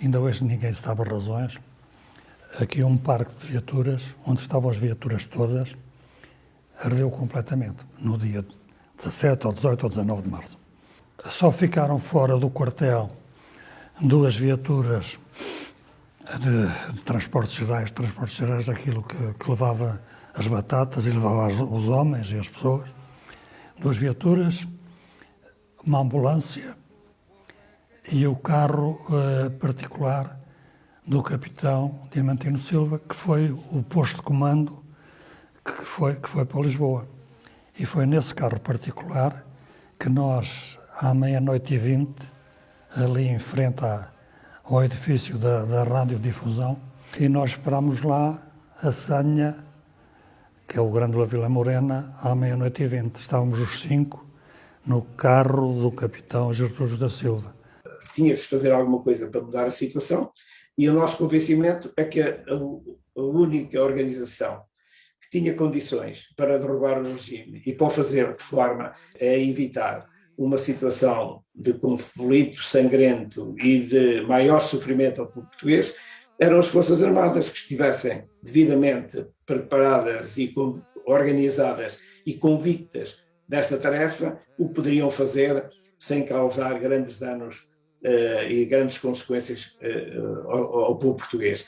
Ainda hoje ninguém sabe as razões. Aqui um parque de viaturas, onde estavam as viaturas todas, ardeu completamente, no dia 17 ou 18 ou 19 de março. Só ficaram fora do quartel 2 viaturas de transportes gerais, aquilo que levava as batatas e levava os homens e as pessoas. 2 viaturas, uma ambulância e o carro particular do capitão Diamantino Silva, que foi o posto de comando que foi para Lisboa. E foi nesse carro particular que nós, à 00h20, ali em frente ao edifício da radiodifusão, e nós esperámos lá a senha, que é o Grândola Vila Morena, à 00h20. Estávamos os 5 no carro do capitão Gertrudes da Silva. Tinha que se fazer alguma coisa para mudar a situação, e o nosso convencimento é que a única organização que tinha condições para derrubar o regime e para o fazer de forma a evitar uma situação de conflito sangrento e de maior sofrimento ao povo português eram as Forças Armadas, que estivessem devidamente preparadas e organizadas e convictas dessa tarefa, o poderiam fazer sem causar grandes danos e grandes consequências ao povo português.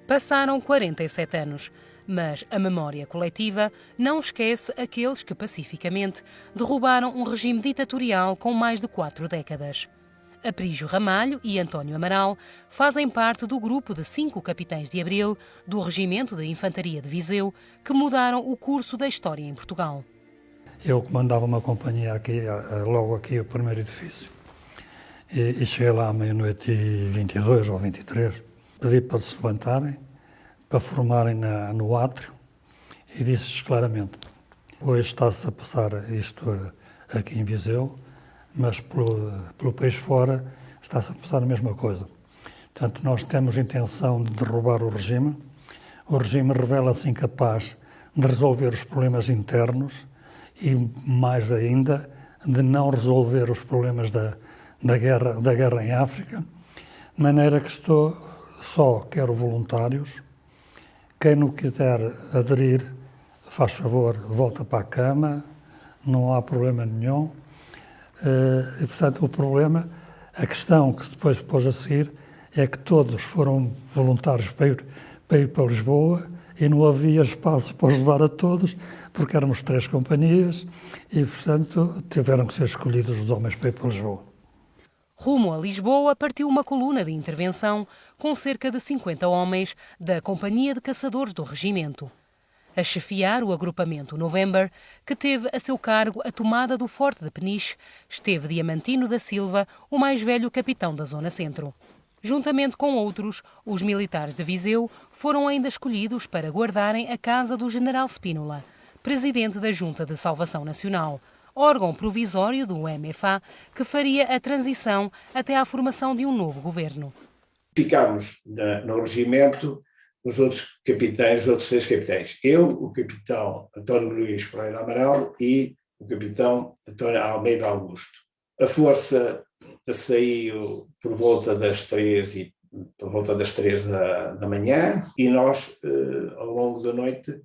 Passaram 47 anos, mas a memória coletiva não esquece aqueles que pacificamente derrubaram um regime ditatorial com mais de 4 décadas. Aprígio Ramalho e António Amaral fazem parte do grupo de 5 capitães de Abril do Regimento de Infantaria de Viseu que mudaram o curso da história em Portugal. Eu comandava uma companhia aqui, logo aqui, o primeiro edifício. E cheguei lá à 00h22 ou 23, pedi para se levantarem, para formarem no átrio, e disse-lhes claramente: hoje está-se a passar isto aqui em Viseu, mas pelo país fora está-se a passar a mesma coisa. Portanto, nós temos intenção de derrubar o regime revela-se incapaz de resolver os problemas internos e, mais ainda, de não resolver os problemas da guerra em África, de maneira que quero voluntários. Quem não quiser aderir, faz favor, volta para a cama, não há problema nenhum. E, portanto, a questão que se depois pôs a seguir é que todos foram voluntários para ir para Lisboa e não havia espaço para os levar a todos, porque éramos 3 companhias e, portanto, tiveram que ser escolhidos os homens para ir para Lisboa. Rumo a Lisboa partiu uma coluna de intervenção com cerca de 50 homens da Companhia de Caçadores do Regimento. A chefiar o agrupamento November, que teve a seu cargo a tomada do Forte de Peniche, esteve Diamantino da Silva, o mais velho capitão da Zona Centro. Juntamente com outros, os militares de Viseu foram ainda escolhidos para guardarem a casa do general Spínola, presidente da Junta de Salvação Nacional, órgão provisório do MFA que faria a transição até à formação de um novo governo. Ficámos no regimento os outros capitães, os outros 6 capitães. Eu, o capitão António Luís Ferreira Amaral e o capitão António Almeida Augusto. A força saiu por volta das 3 da manhã e nós, ao longo da noite,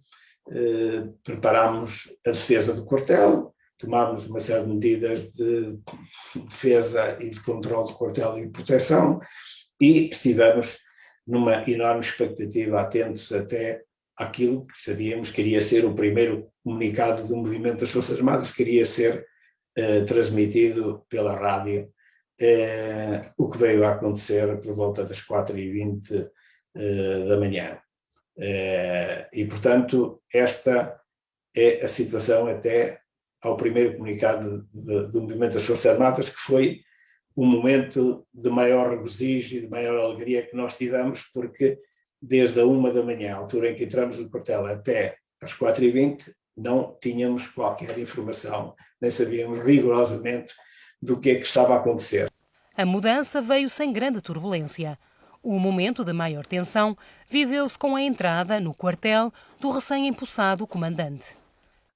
preparámos a defesa do quartel, tomámos uma série de medidas de defesa e de controle do quartel e de proteção e estivemos numa enorme expectativa, atentos até àquilo que sabíamos que iria ser o primeiro comunicado do movimento das Forças Armadas, que iria ser transmitido pela rádio, o que veio a acontecer por volta das 4h20 da manhã. E, portanto, esta é a situação até ao primeiro comunicado do movimento das Forças Armadas, que foi um momento de maior regozijo e de maior alegria que nós tivemos, porque desde a 1 da manhã, a altura em que entramos no quartel, até às 4h20, não tínhamos qualquer informação, nem sabíamos rigorosamente do que é que estava a acontecer. A mudança veio sem grande turbulência. O momento de maior tensão viveu-se com a entrada no quartel do recém-empossado comandante.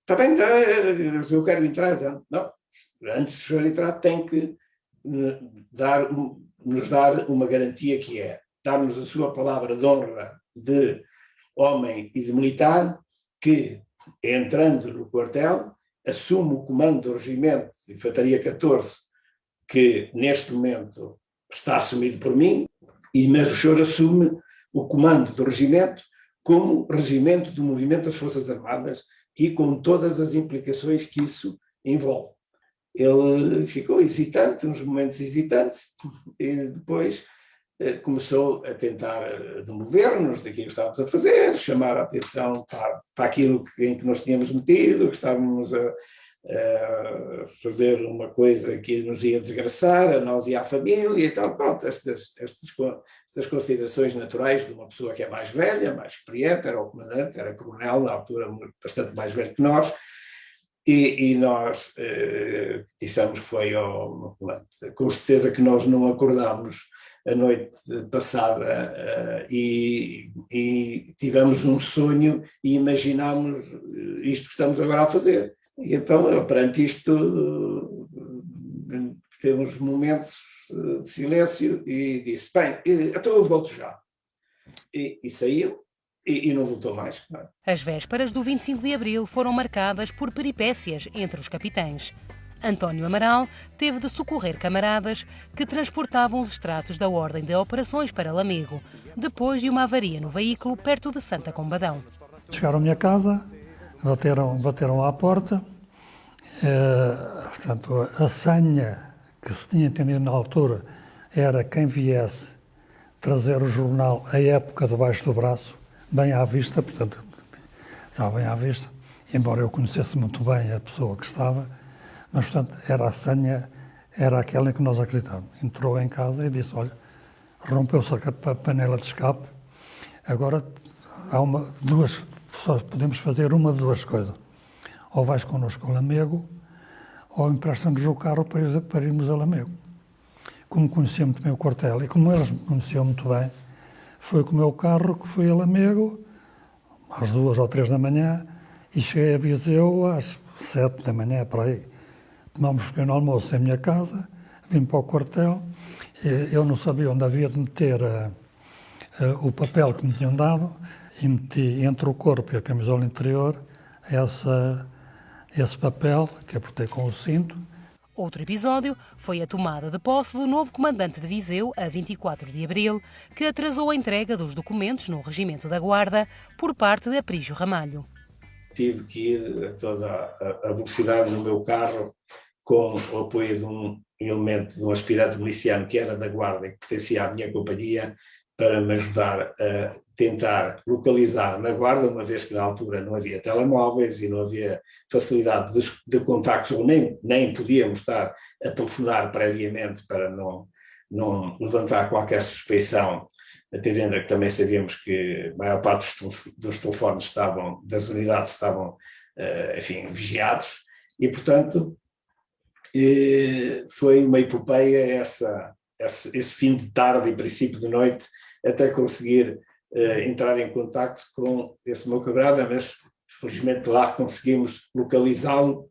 Está bem, eu quero entrar. Não, antes de eu entrar tem que nos dar uma garantia que é dar-nos a sua palavra de honra de homem e de militar, que, entrando no quartel, assume o comando do regimento de Infantaria 14, que neste momento está assumido por mim, mas o senhor assume o comando do regimento como regimento do movimento das Forças Armadas e com todas as implicações que isso envolve. Ele ficou hesitante, uns momentos hesitantes, e depois começou a tentar demover-nos daquilo que estávamos a fazer, chamar a atenção para aquilo em que nos tínhamos metido, que estávamos a fazer uma coisa que nos ia desgraçar, a nós e à família e tal. Pronto, estas considerações naturais de uma pessoa que é mais velha, mais experiente, era o comandante, era coronel, na altura bastante mais velho que nós, e nós dissemos que foi ao comandante. Com certeza que nós não acordámos a noite passada e tivemos um sonho e imaginámos isto que estamos agora a fazer. E então, perante isto, temos momentos de silêncio e disse, bem, então eu volto já. E saiu e não voltou mais. Não. As vésperas do 25 de Abril foram marcadas por peripécias entre os capitães. António Amaral teve de socorrer camaradas que transportavam os extratos da Ordem de Operações para Lamego, depois de uma avaria no veículo perto de Santa Combadão. Chegaram à minha casa, bateram à porta, portanto, a senha que se tinha entendido na altura era quem viesse trazer o jornal A Época debaixo do braço, bem à vista, portanto, estava bem à vista, embora eu conhecesse muito bem a pessoa que estava, mas, portanto, era a senha, era aquela em que nós acreditávamos. Entrou em casa e disse, olha, rompeu-se a panela de escape, agora só podemos fazer uma de duas coisas. Ou vais connosco ao Lamego, ou empresta-nos o carro para irmos a Lamego. Como conhecia muito bem o quartel e como eles me conheciam muito bem, foi com o meu carro que fui a Lamego, às 2 ou 3 da manhã, e cheguei a Viseu às 7 da manhã, para aí. Tomámos um pequeno almoço em minha casa, vim para o quartel, eu não sabia onde havia de meter o papel que me tinham dado, e meti entre o corpo e a camisola interior esse papel, que apertei com o cinto. Outro episódio foi a tomada de posse do novo comandante de Viseu, a 24 de abril, que atrasou a entrega dos documentos no Regimento da Guarda por parte de Aprígio Ramalho. Tive que ir a toda a velocidade no meu carro com o apoio de um elemento, de um aspirante miliciano que era da Guarda e que pertencia à minha companhia, para me ajudar a tentar localizar na Guarda, uma vez que na altura não havia telemóveis e não havia facilidade de contactos, ou nem podíamos estar a telefonar previamente para não levantar qualquer suspeição, atendendo a que também sabíamos que a maior parte dos telefones das unidades estavam, enfim, vigiados, e portanto foi uma epopeia esse fim de tarde e princípio de noite, até conseguir entrar em contacto com esse meu camarada, mas felizmente lá conseguimos localizá-lo.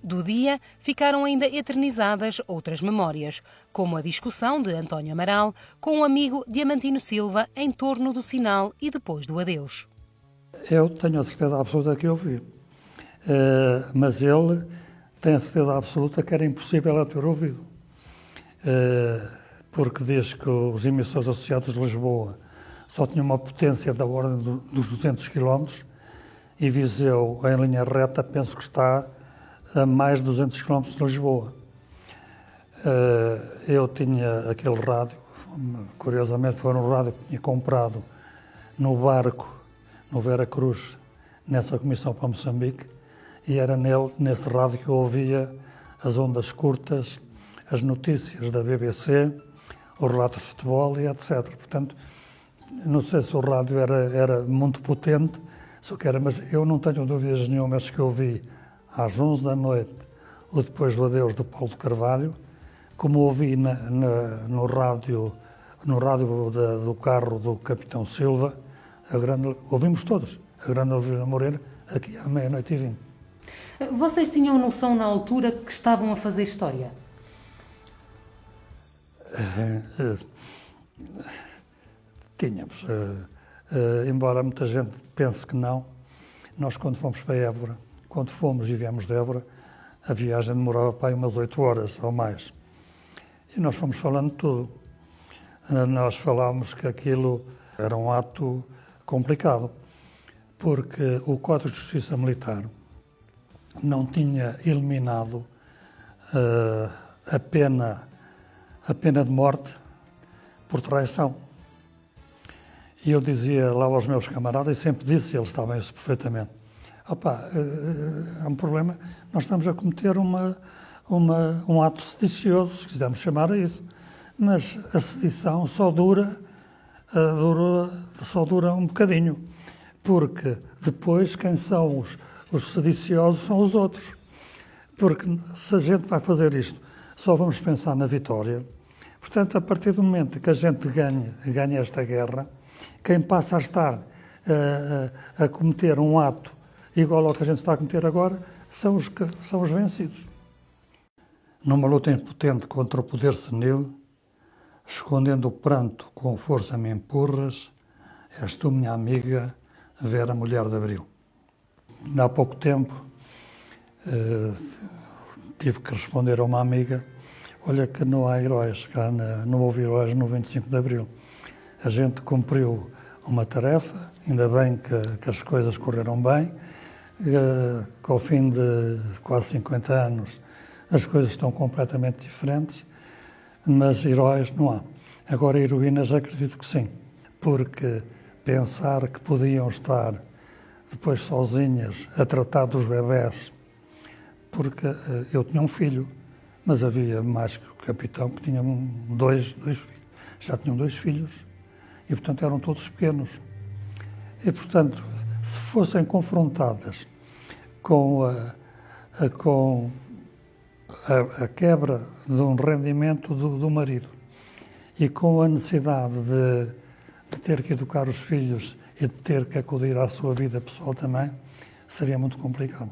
Do dia ficaram ainda eternizadas outras memórias, como a discussão de António Amaral com o amigo Diamantino Silva em torno do sinal e depois do adeus. Eu tenho a certeza absoluta que eu vi, mas ele tem a certeza absoluta que era impossível eu ter ouvido. Porque diz que os emissores associados de Lisboa só tinham uma potência da ordem dos 200 km e Viseu, em linha reta, penso que está a mais de 200 km de Lisboa. Eu tinha aquele rádio, curiosamente foi um rádio que tinha comprado no barco, no Vera Cruz, nessa comissão para Moçambique, e era nesse rádio que eu ouvia as ondas curtas, as notícias da BBC, os relatos de futebol e etc. Portanto, não sei se o rádio era muito potente, mas eu não tenho dúvidas nenhumas que eu ouvi às 11 da noite, ou depois do adeus do Paulo de Carvalho, como ouvi no rádio do carro do Capitão Silva, ouvimos todos, a grande Alvira Moreira, aqui à 00:20. Vocês tinham noção na altura que estavam a fazer história? Tínhamos, embora muita gente pense que não, nós quando fomos para Évora, quando fomos e viemos de Évora, a viagem demorava para aí umas 8 horas ou mais. E nós fomos falando de tudo. Nós falámos que aquilo era um ato complicado, porque o Código de Justiça Militar não tinha eliminado a pena de morte por traição. E eu dizia lá aos meus camaradas, e sempre disse, eles sabem isso perfeitamente, há um problema, nós estamos a cometer um ato sedicioso, se quisermos chamar a isso, mas a sedição só dura um bocadinho, porque depois quem são os sediciosos são os outros. Porque se a gente vai fazer isto, só vamos pensar na vitória. Portanto, a partir do momento que a gente ganha esta guerra, quem passa a estar a cometer um ato igual ao que a gente está a cometer agora, são os vencidos. Numa luta impotente contra o poder senil, escondendo o pranto com força me empurras, és tu, minha amiga, Vera, mulher de Abril. Há pouco tempo tive que responder a uma amiga, olha que não há heróis, não houve heróis no 25 de Abril. A gente cumpriu uma tarefa, ainda bem que as coisas correram bem, que ao fim de quase 50 anos as coisas estão completamente diferentes, mas heróis não há. Agora, heroínas acredito que sim, porque pensar que podiam estar depois sozinhas a tratar dos bebés, porque eu tinha um filho, mas havia mais que o capitão que tinha dois filhos, já tinham 2 filhos e, portanto, eram todos pequenos. E, portanto, se fossem confrontadas com a quebra de um rendimento do marido e com a necessidade de ter que educar os filhos e de ter que acudir à sua vida pessoal também, seria muito complicado.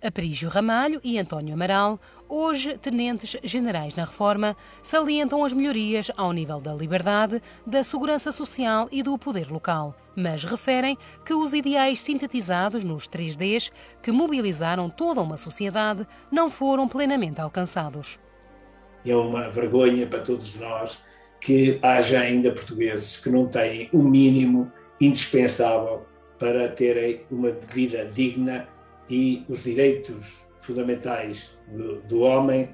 Aprígio Ramalho e António Amaral, hoje tenentes generais na Reforma, salientam as melhorias ao nível da liberdade, da segurança social e do poder local, mas referem que os ideais sintetizados nos 3Ds, que mobilizaram toda uma sociedade, não foram plenamente alcançados. É uma vergonha para todos nós que haja ainda portugueses que não têm o mínimo indispensável para terem uma vida digna e os direitos fundamentais do homem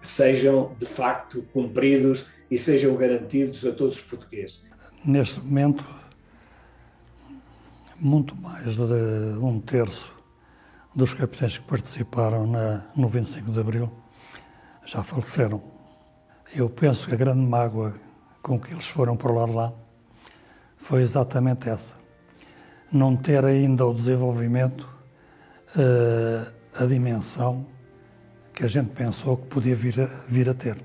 sejam de facto cumpridos e sejam garantidos a todos os portugueses. Neste momento, muito mais de 1/3 dos capitães que participaram no 25 de Abril já faleceram. Eu penso que a grande mágoa com que eles foram para lá foi exatamente essa. Não ter ainda o desenvolvimento, a dimensão que a gente pensou que podia vir a ter.